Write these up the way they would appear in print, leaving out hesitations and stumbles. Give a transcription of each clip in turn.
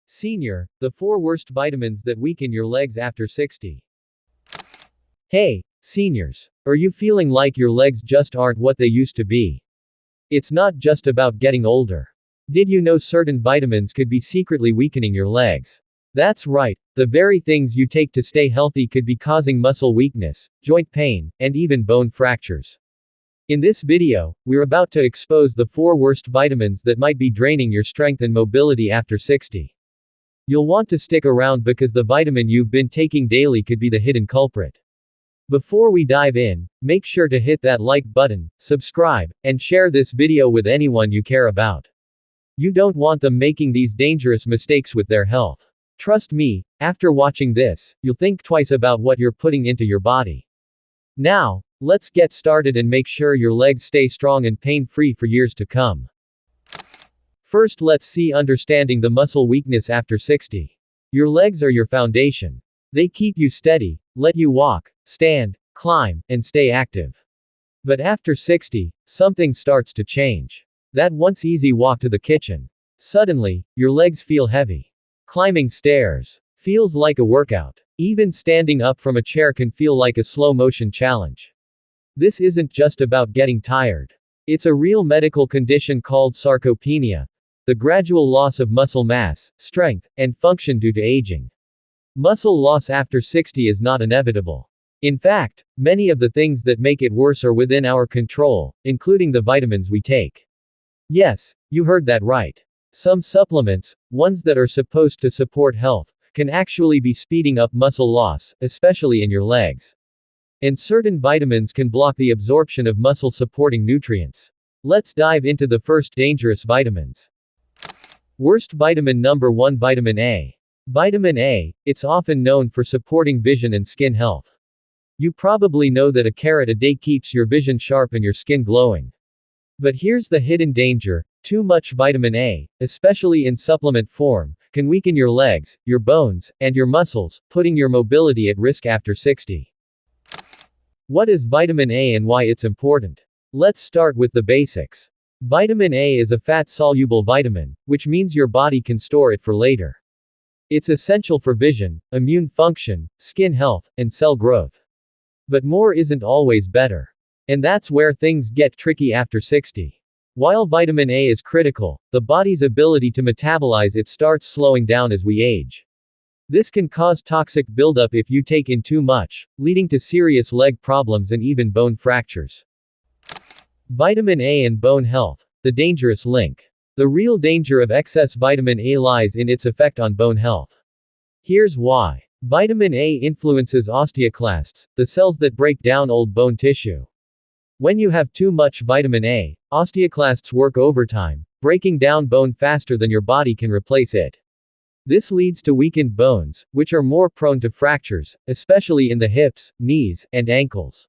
Senior, the 4 worst vitamins that weaken your legs after 60. Hey, seniors. Are you feeling like your legs just aren't what they used to be? It's not just about getting older. Did you know certain vitamins could be secretly weakening your legs? That's right, the very things you take to stay healthy could be causing muscle weakness, joint pain, and even bone fractures. In this video, we're about to expose the 4 worst vitamins that might be draining your strength and mobility after 60. You'll want to stick around because the vitamin you've been taking daily could be the hidden culprit. Before we dive in, make sure to hit that like button, subscribe, and share this video with anyone you care about. You don't want them making these dangerous mistakes with their health. Trust me, after watching this, you'll think twice about what you're putting into your body. Now, let's get started and make sure your legs stay strong and pain-free for years to come. First, let's see understanding the muscle weakness after 60. Your legs are your foundation. They keep you steady, let you walk, stand, climb, and stay active. But after 60, something starts to change. That once easy walk to the kitchen. Suddenly, your legs feel heavy. Climbing stairs feels like a workout. Even standing up from a chair can feel like a slow-motion challenge. This isn't just about getting tired. It's a real medical condition called sarcopenia, the gradual loss of muscle mass, strength, and function due to aging. Muscle loss after 60 is not inevitable. In fact, many of the things that make it worse are within our control, including the vitamins we take. Yes, you heard that right. Some supplements, ones that are supposed to support health, can actually be speeding up muscle loss, especially in your legs. And certain vitamins can block the absorption of muscle-supporting nutrients. Let's dive into the first dangerous vitamins. Worst vitamin number 1. Vitamin A. Vitamin A, it's often known for supporting vision and skin health. You probably know that a carrot a day keeps your vision sharp and your skin glowing. But here's the hidden danger: too much vitamin A, especially in supplement form, can weaken your legs, your bones, and your muscles, putting your mobility at risk after 60. What is vitamin A and why it's important? Let's start with the basics. Vitamin A is a fat-soluble vitamin, which means your body can store it for later. It's essential for vision, immune function, skin health, and cell growth. But more isn't always better. And that's where things get tricky after 60. While vitamin A is critical, the body's ability to metabolize it starts slowing down as we age. This can cause toxic buildup if you take in too much, leading to serious leg problems and even bone fractures. Vitamin A and bone health, the dangerous link. The real danger of excess vitamin A lies in its effect on bone health. Here's why. Vitamin A influences osteoclasts, the cells that break down old bone tissue. When you have too much vitamin A, osteoclasts work overtime, breaking down bone faster than your body can replace it. This leads to weakened bones, which are more prone to fractures, especially in the hips, knees, and ankles.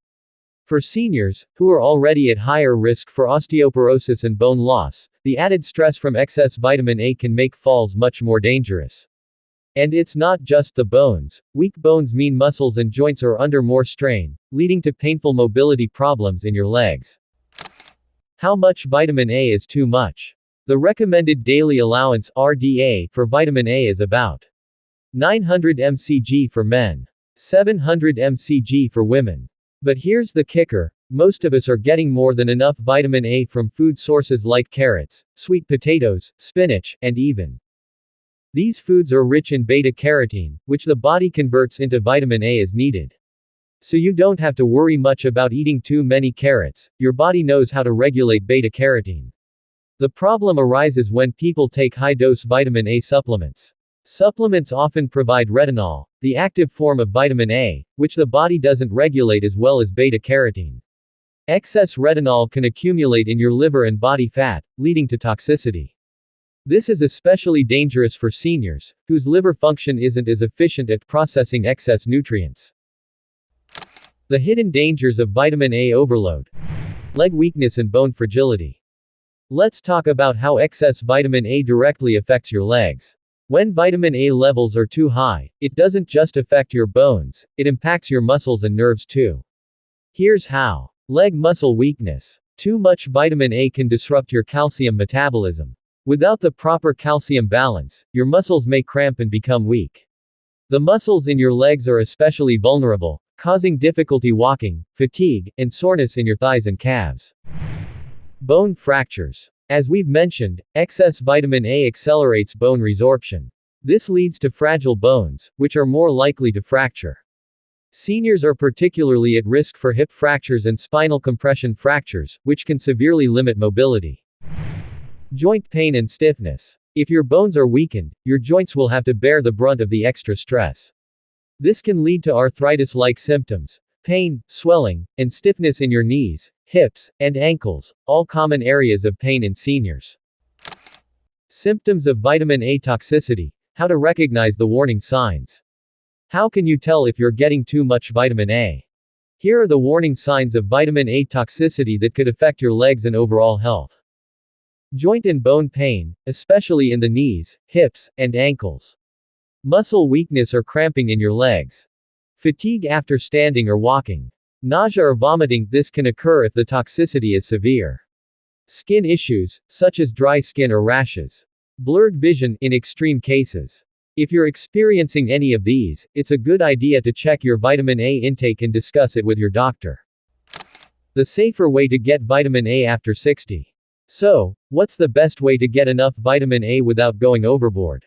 For seniors, who are already at higher risk for osteoporosis and bone loss, the added stress from excess vitamin A can make falls much more dangerous. And it's not just the bones. Weak bones mean muscles and joints are under more strain, leading to painful mobility problems in your legs. How much vitamin A is too much? The recommended daily allowance (RDA) for vitamin A is about 900 mcg for men, 700 mcg for women. But here's the kicker: most of us are getting more than enough vitamin A from food sources like carrots, sweet potatoes, spinach, and even. These foods are rich in beta-carotene, which the body converts into vitamin A as needed. So you don't have to worry much about eating too many carrots, your body knows how to regulate beta-carotene. The problem arises when people take high-dose vitamin A supplements. Supplements often provide retinol, the active form of vitamin A, which the body doesn't regulate as well as beta-carotene. Excess retinol can accumulate in your liver and body fat, leading to toxicity. This is especially dangerous for seniors, whose liver function isn't as efficient at processing excess nutrients. The hidden dangers of vitamin A overload. Leg weakness and bone fragility. Let's talk about how excess vitamin A directly affects your legs. When vitamin A levels are too high, it doesn't just affect your bones, it impacts your muscles and nerves too. Here's how. Leg muscle weakness. Too much vitamin A can disrupt your calcium metabolism. Without the proper calcium balance, your muscles may cramp and become weak. The muscles in your legs are especially vulnerable, causing difficulty walking, fatigue, and soreness in your thighs and calves. Bone fractures. As we've mentioned, excess vitamin A accelerates bone resorption. This leads to fragile bones, which are more likely to fracture. Seniors are particularly at risk for hip fractures and spinal compression fractures, which can severely limit mobility. Joint pain and stiffness. If your bones are weakened, your joints will have to bear the brunt of the extra stress. This can lead to arthritis-like symptoms, pain, swelling, and stiffness in your knees, hips, and ankles, all common areas of pain in seniors. Symptoms of vitamin A toxicity. How to recognize the warning signs. How can you tell if you're getting too much vitamin A? Here are the warning signs of vitamin A toxicity that could affect your legs and overall health. Joint and bone pain, especially in the knees, hips, and ankles. Muscle weakness or cramping in your legs. Fatigue after standing or walking. Nausea or vomiting. This can occur if the toxicity is severe. Skin issues, such as dry skin or rashes. Blurred vision, in extreme cases. If you're experiencing any of these, it's a good idea to check your vitamin A intake and discuss it with your doctor. The safer way to get vitamin A after 60. So, what's the best way to get enough vitamin A without going overboard?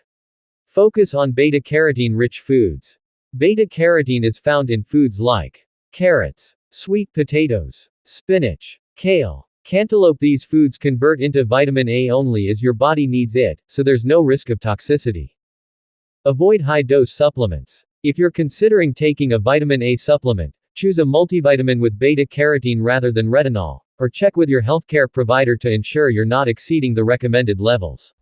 Focus on beta-carotene-rich foods. Beta-carotene is found in foods like carrots, sweet potatoes, spinach, kale, cantaloupe. These foods convert into vitamin A only as your body needs it, so there's no risk of toxicity. Avoid high-dose supplements. If you're considering taking a vitamin A supplement, choose a multivitamin with beta-carotene rather than retinol, or check with your healthcare provider to ensure you're not exceeding the recommended levels.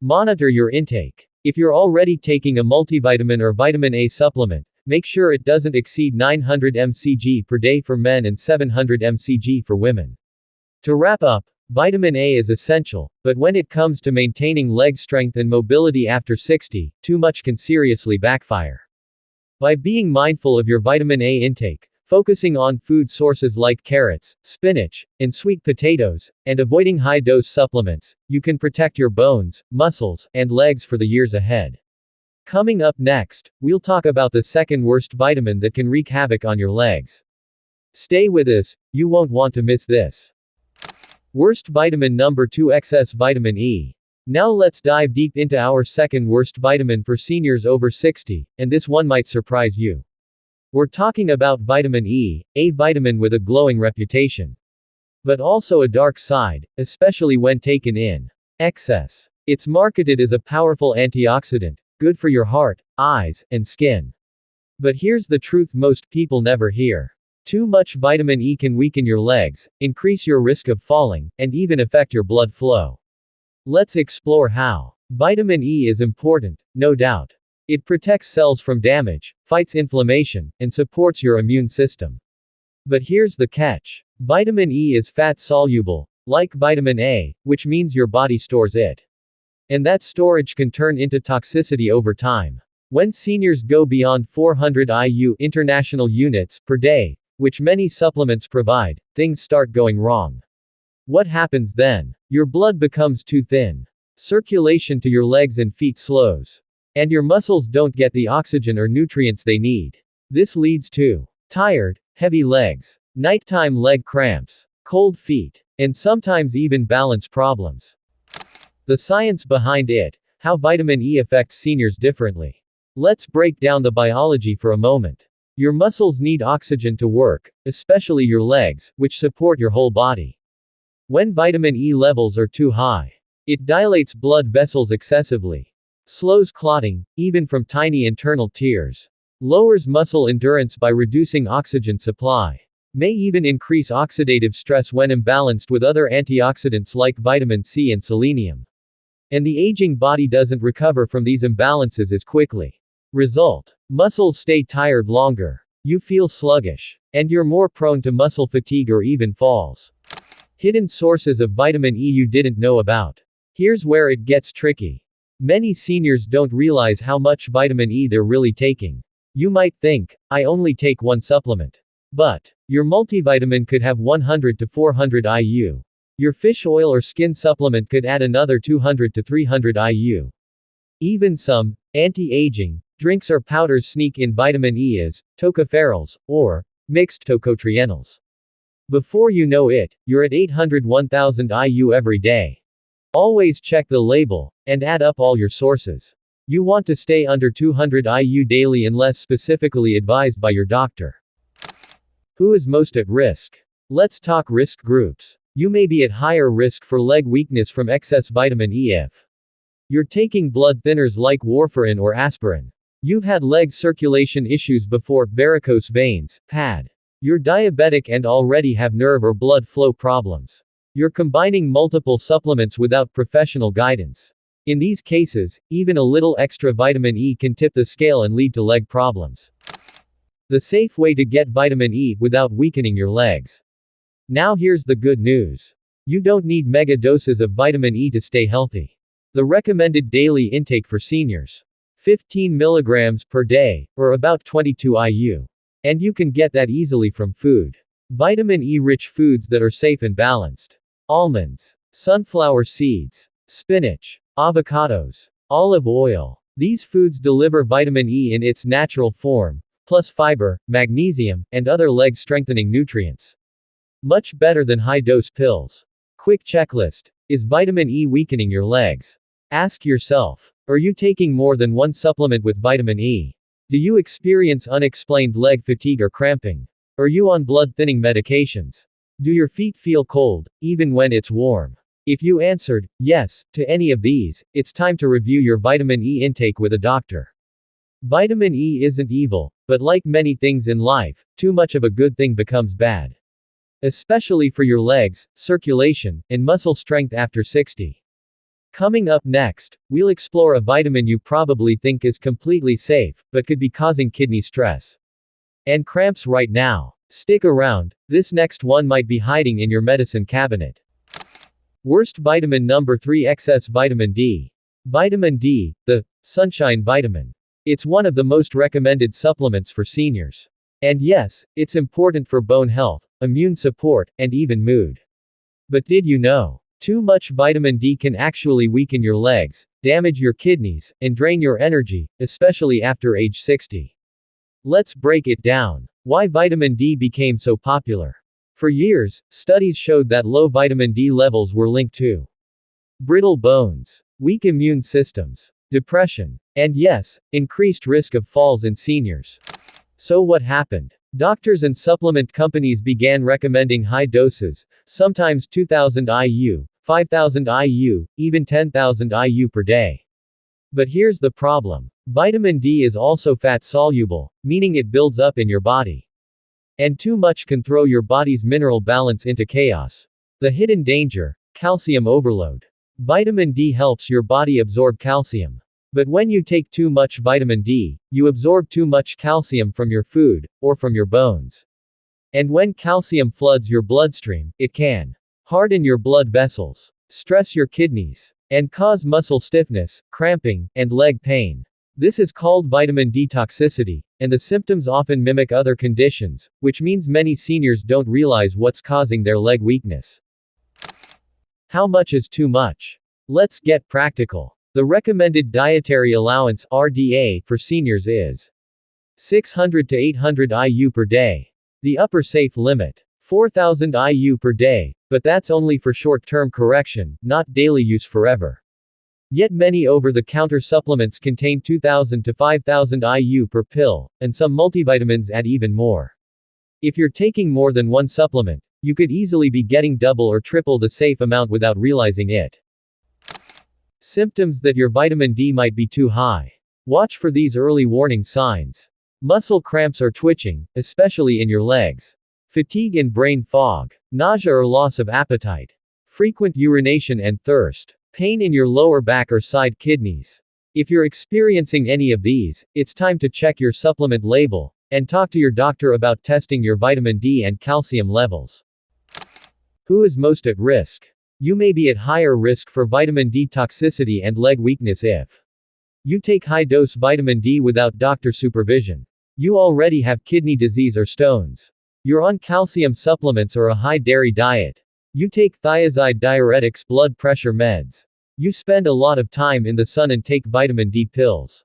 Monitor your intake. If you're already taking a multivitamin or vitamin A supplement, make sure it doesn't exceed 900 mcg per day for men and 700 mcg for women. To wrap up, vitamin A is essential, but when it comes to maintaining leg strength and mobility after 60, too much can seriously backfire. By being mindful of your vitamin A intake, focusing on food sources like carrots, spinach, and sweet potatoes, and avoiding high-dose supplements, you can protect your bones, muscles, and legs for the years ahead. Coming up next, we'll talk about the second worst vitamin that can wreak havoc on your legs. Stay with us, you won't want to miss this. Worst vitamin number 2: excess vitamin E. Now let's dive deep into our second worst vitamin for seniors over 60, and this one might surprise you. We're talking about vitamin E, a vitamin with a glowing reputation. But also a dark side, especially when taken in excess. It's marketed as a powerful antioxidant, good for your heart, eyes, and skin. But here's the truth most people never hear. Too much vitamin E can weaken your legs, increase your risk of falling, and even affect your blood flow. Let's explore how. Vitamin E is important, no doubt. It protects cells from damage, fights inflammation, and supports your immune system. But here's the catch. Vitamin E is fat-soluble, like vitamin A, which means your body stores it. And that storage can turn into toxicity over time. When seniors go beyond 400 IU international units per day, which many supplements provide, things start going wrong. What happens then? Your blood becomes too thin. Circulation to your legs and feet slows. And your muscles don't get the oxygen or nutrients they need. This leads to tired, heavy legs, nighttime leg cramps, cold feet, and sometimes even balance problems. The science behind it, how vitamin E affects seniors differently. Let's break down the biology for a moment. Your muscles need oxygen to work, especially your legs, which support your whole body. When vitamin E levels are too high, it dilates blood vessels excessively, slows clotting, even from tiny internal tears, lowers muscle endurance by reducing oxygen supply, may even increase oxidative stress when imbalanced with other antioxidants like vitamin C and selenium. And the aging body doesn't recover from these imbalances as quickly. Result: muscles stay tired longer, you feel sluggish, and you're more prone to muscle fatigue or even falls. Hidden sources of vitamin E you didn't know about. Here's where it gets tricky. Many seniors don't realize how much vitamin E they're really taking. You might think, I only take one supplement. But your multivitamin could have 100 to 400 IU. Your fish oil or skin supplement could add another 200 to 300 IU. Even some anti-aging drinks or powders sneak in vitamin E as tocopherols or mixed tocotrienols. Before you know it, you're at 800-1000 IU every day. Always check the label and add up all your sources. You want to stay under 200 IU daily unless specifically advised by your doctor. Who is most at risk? Let's talk risk groups. You may be at higher risk for leg weakness from excess vitamin E if you're taking blood thinners like warfarin or aspirin. You've had leg circulation issues before, varicose veins, PAD. You're diabetic and already have nerve or blood flow problems. You're combining multiple supplements without professional guidance. In these cases, even a little extra vitamin E can tip the scale and lead to leg problems. The safe way to get vitamin E without weakening your legs. Now here's the good news. You don't need mega doses of vitamin E to stay healthy. The recommended daily intake for seniors: 15 milligrams per day, or about 22 IU. And you can get that easily from food. Vitamin E-rich foods that are safe and balanced. Almonds, sunflower seeds, spinach, avocados, olive oil. These foods deliver vitamin E in its natural form, plus fiber, magnesium, and other leg-strengthening nutrients. Much better than high-dose pills. Quick checklist. Is vitamin E weakening your legs? Ask yourself. Are you taking more than one supplement with vitamin E? Do you experience unexplained leg fatigue or cramping? Are you on blood-thinning medications? Do your feet feel cold, even when it's warm? If you answered yes to any of these, it's time to review your vitamin E intake with a doctor. Vitamin E isn't evil, but like many things in life, too much of a good thing becomes bad. Especially for your legs, circulation, and muscle strength after 60. Coming up next, we'll explore a vitamin you probably think is completely safe, but could be causing kidney stress and cramps right now. Stick around, this next one might be hiding in your medicine cabinet. Worst vitamin number 3: excess vitamin D. Vitamin D, the sunshine vitamin. It's one of the most recommended supplements for seniors. And yes, it's important for bone health, immune support, and even mood. But did you know? Too much vitamin D can actually weaken your legs, damage your kidneys, and drain your energy, especially after age 60. Let's break it down. Why vitamin D became so popular. For years, studies showed that low vitamin D levels were linked to brittle bones, weak immune systems, depression, and yes, increased risk of falls in seniors. So what happened? Doctors and supplement companies began recommending high doses, sometimes 2000 IU, 5000 IU, even 10,000 IU per day. But here's the problem. Vitamin D is also fat-soluble, meaning it builds up in your body. And too much can throw your body's mineral balance into chaos. The hidden danger: calcium overload. Vitamin D helps your body absorb calcium. But when you take too much vitamin D, you absorb too much calcium from your food, or from your bones. And when calcium floods your bloodstream, it can harden your blood vessels, stress your kidneys, and cause muscle stiffness, cramping, and leg pain. This is called vitamin D toxicity, and the symptoms often mimic other conditions, which means many seniors don't realize what's causing their leg weakness. How much is too much? Let's get practical. The recommended dietary allowance (RDA) for seniors is 600 to 800 IU per day. The upper safe limit: 4000 IU per day, but that's only for short-term correction, not daily use forever. Yet many over-the-counter supplements contain 2000 to 5000 IU per pill, and some multivitamins add even more. If you're taking more than one supplement, you could easily be getting double or triple the safe amount without realizing it. Symptoms that your vitamin D might be too high. Watch for these early warning signs. Muscle cramps or twitching, especially in your legs. Fatigue and brain fog. Nausea or loss of appetite. Frequent urination and thirst. Pain in your lower back or side kidneys. If you're experiencing any of these, it's time to check your supplement label and talk to your doctor about testing your vitamin D and calcium levels. Who is most at risk? You may be at higher risk for vitamin D toxicity and leg weakness if you take high-dose vitamin D without doctor supervision. You already have kidney disease or stones. You're on calcium supplements or a high-dairy diet. You take thiazide diuretics, blood pressure meds. You spend a lot of time in the sun and take vitamin D pills.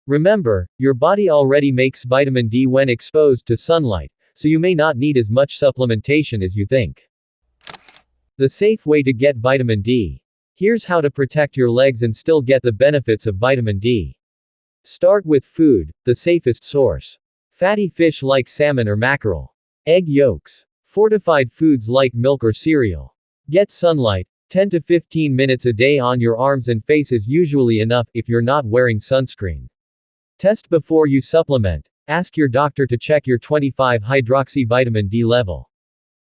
Remember, your body already makes vitamin D when exposed to sunlight, so you may not need as much supplementation as you think. The safe way to get vitamin D. Here's how to protect your legs and still get the benefits of vitamin D. Start with food, the safest source. Fatty fish like salmon or mackerel. Egg yolks. Fortified foods like milk or cereal. Get sunlight. 10 to 15 minutes a day on your arms and face is usually enough if you're not wearing sunscreen. Test before you supplement. Ask your doctor to check your 25-hydroxy vitamin D level.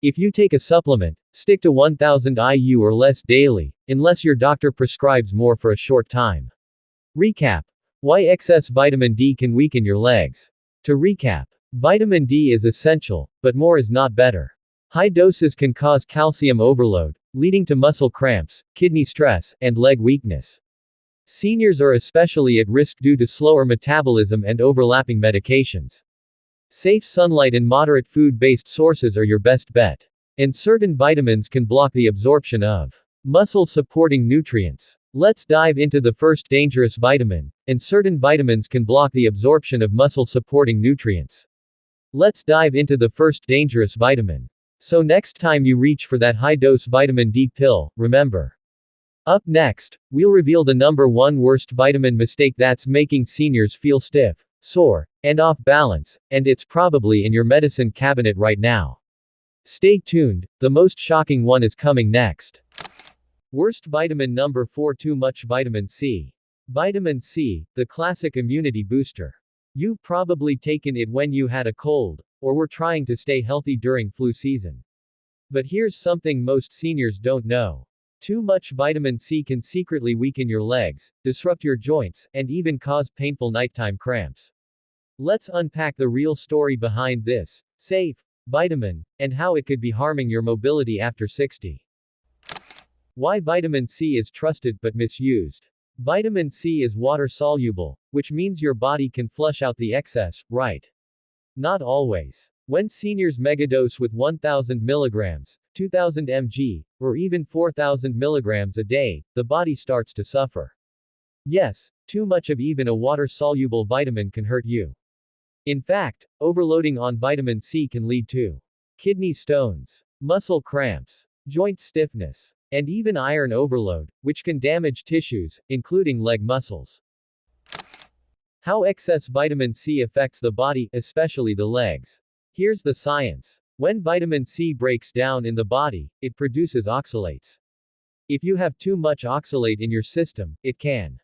If you take a supplement, stick to 1000 IU or less daily, unless your doctor prescribes more for a short time. Recap. Why excess vitamin D can weaken your legs. To recap, vitamin D is essential, but more is not better. High doses can cause calcium overload, leading to muscle cramps, kidney stress, and leg weakness. Seniors are especially at risk due to slower metabolism and overlapping medications. Safe sunlight and moderate food-based sources are your best bet. And certain vitamins can block the absorption of muscle-supporting nutrients. Let's dive into the first dangerous vitamin, and certain vitamins can block the absorption of muscle-supporting nutrients. Let's dive into the first dangerous vitamin. So next time you reach for that high-dose vitamin D pill, remember. Up next, we'll reveal the number one worst vitamin mistake that's making seniors feel stiff, sore, and off balance, and it's probably in your medicine cabinet right now. Stay tuned, the most shocking one is coming next. Worst vitamin number 4. Too much vitamin C. Vitamin C, the classic immunity booster. You've probably taken it when you had a cold, or were trying to stay healthy during flu season. But here's something most seniors don't know. Too much vitamin C can secretly weaken your legs, disrupt your joints, and even cause painful nighttime cramps. Let's unpack the real story behind this safe vitamin, and how it could be harming your mobility after 60. Why vitamin C is trusted but misused. Vitamin C is water-soluble, which means your body can flush out the excess, right? Not always. When seniors megadose with 1000 mg, 2000 mg, or even 4000 mg a day, the body starts to suffer. Yes, too much of even a water-soluble vitamin can hurt you. In fact, overloading on vitamin C can lead to kidney stones, muscle cramps, joint stiffness, and even iron overload, which can damage tissues, including leg muscles. How excess vitamin C affects the body, especially the legs. Here's the science. When vitamin C breaks down in the body, it produces oxalates. If you have too much oxalate in your system, it can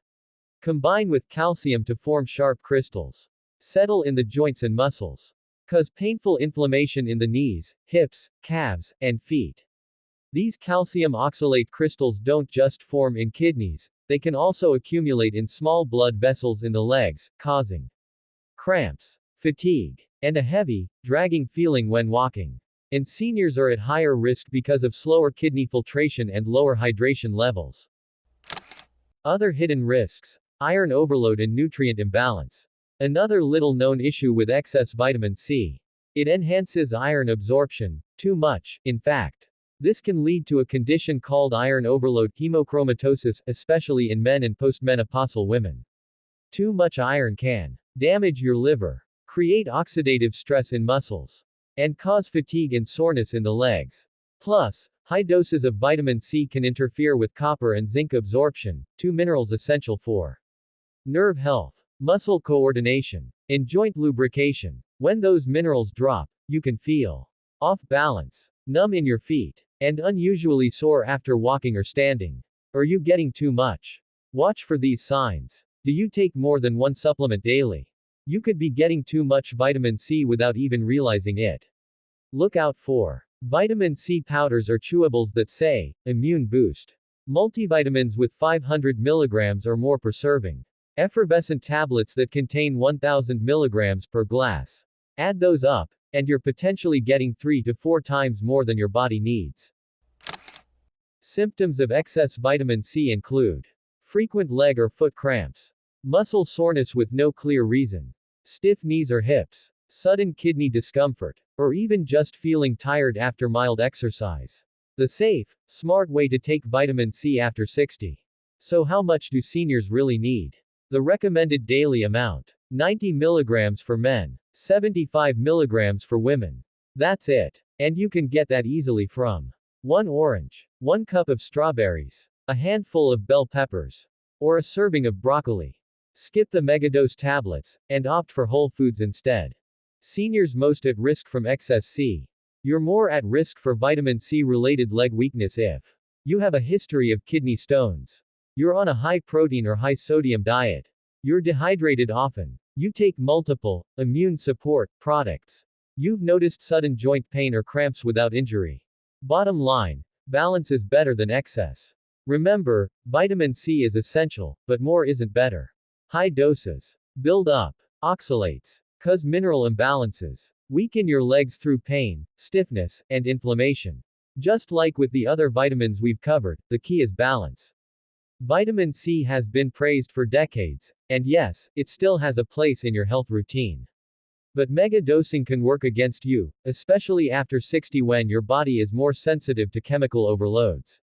combine with calcium to form sharp crystals, settle in the joints and muscles, cause painful inflammation in the knees, hips, calves, and feet. These calcium oxalate crystals don't just form in kidneys, they can also accumulate in small blood vessels in the legs, causing cramps, fatigue, and a heavy, dragging feeling when walking. And seniors are at higher risk because of slower kidney filtration and lower hydration levels. Other hidden risks: iron overload and nutrient imbalance. Another little known issue with excess vitamin C. It enhances iron absorption, too much, in fact. This can lead to a condition called iron overload, hemochromatosis, especially in men and postmenopausal women. Too much iron can damage your liver, create oxidative stress in muscles, and cause fatigue and soreness in the legs. Plus, high doses of vitamin C can interfere with copper and zinc absorption, two minerals essential for nerve health, muscle coordination, and joint lubrication. When those minerals drop, you can feel off balance, numb in your feet, and unusually sore after walking or standing. Are you getting too much? Watch for these signs. Do you take more than one supplement daily? You could be getting too much vitamin C without even realizing it. Look out for vitamin C powders or chewables that say, immune boost. Multivitamins with 500 mg or more per serving. Effervescent tablets that contain 1000 mg per glass. Add those up, and you're potentially getting 3 to 4 times more than your body needs. Symptoms of excess vitamin C include frequent leg or foot cramps, muscle soreness with no clear reason, stiff knees or hips, sudden kidney discomfort, or even just feeling tired after mild exercise. The safe, smart way to take vitamin C after 60. So how much do seniors really need? The recommended daily amount. 90 milligrams for men. 75 milligrams for women. That's it. And you can get that easily from 1 orange, 1 cup of strawberries, a handful of bell peppers, or a serving of broccoli. Skip the megadose tablets, and opt for whole foods instead. Seniors most at risk from excess C. You're more at risk for vitamin C related leg weakness if you have a history of kidney stones. You're on a high protein or high sodium diet. You're dehydrated often. You take multiple immune support products. You've noticed sudden joint pain or cramps without injury. Bottom line, balance is better than excess. Remember, vitamin C is essential, but more isn't better. High doses build up oxalates, cause mineral imbalances, weaken your legs through pain, stiffness, and inflammation. Just like with the other vitamins we've covered, the key is balance. Vitamin C has been praised for decades, and yes, it still has a place in your health routine. But mega dosing can work against you, especially after 60 when your body is more sensitive to chemical overloads.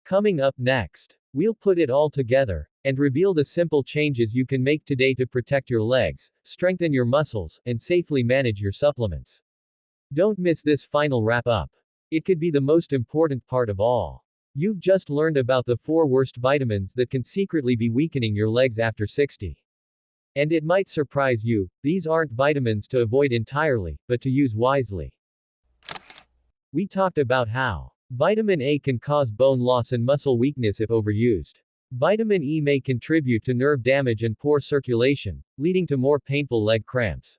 Coming up next, we'll put it all together and reveal the simple changes you can make today to protect your legs, strengthen your muscles, and safely manage your supplements. Don't miss this final wrap up. It could be the most important part of all. You've just learned about the 4 worst vitamins that can secretly be weakening your legs after 60. And it might surprise you, these aren't vitamins to avoid entirely, but to use wisely. We talked about how vitamin A can cause bone loss and muscle weakness if overused. Vitamin E may contribute to nerve damage and poor circulation, leading to more painful leg cramps.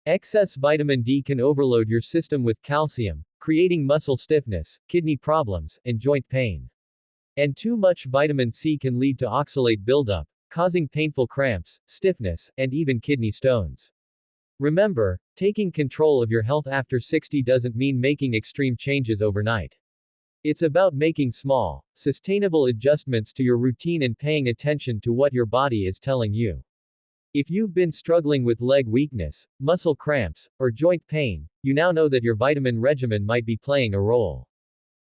Excess vitamin D can overload your system with calcium, creating muscle stiffness, kidney problems, and joint pain. And too much vitamin C can lead to oxalate buildup, causing painful cramps, stiffness, and even kidney stones. Remember, taking control of your health after 60 doesn't mean making extreme changes overnight. It's about making small, sustainable adjustments to your routine and paying attention to what your body is telling you. If you've been struggling with leg weakness, muscle cramps, or joint pain, you now know that your vitamin regimen might be playing a role.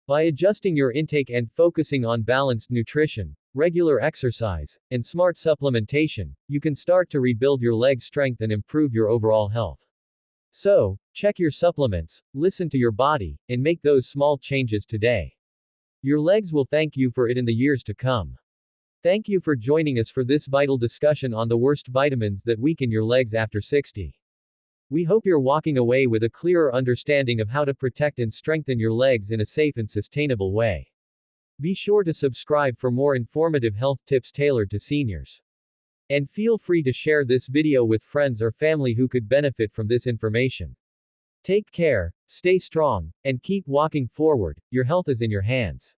By adjusting your intake and focusing on balanced nutrition, regular exercise, and smart supplementation, you can start to rebuild your leg strength and improve your overall health. So, check your supplements, listen to your body, and make those small changes today. Your legs will thank you for it in the years to come. Thank you for joining us for this vital discussion on the worst vitamins that weaken your legs after 60. We hope you're walking away with a clearer understanding of how to protect and strengthen your legs in a safe and sustainable way. Be sure to subscribe for more informative health tips tailored to seniors. And feel free to share this video with friends or family who could benefit from this information. Take care, stay strong, and keep walking forward. Your health is in your hands.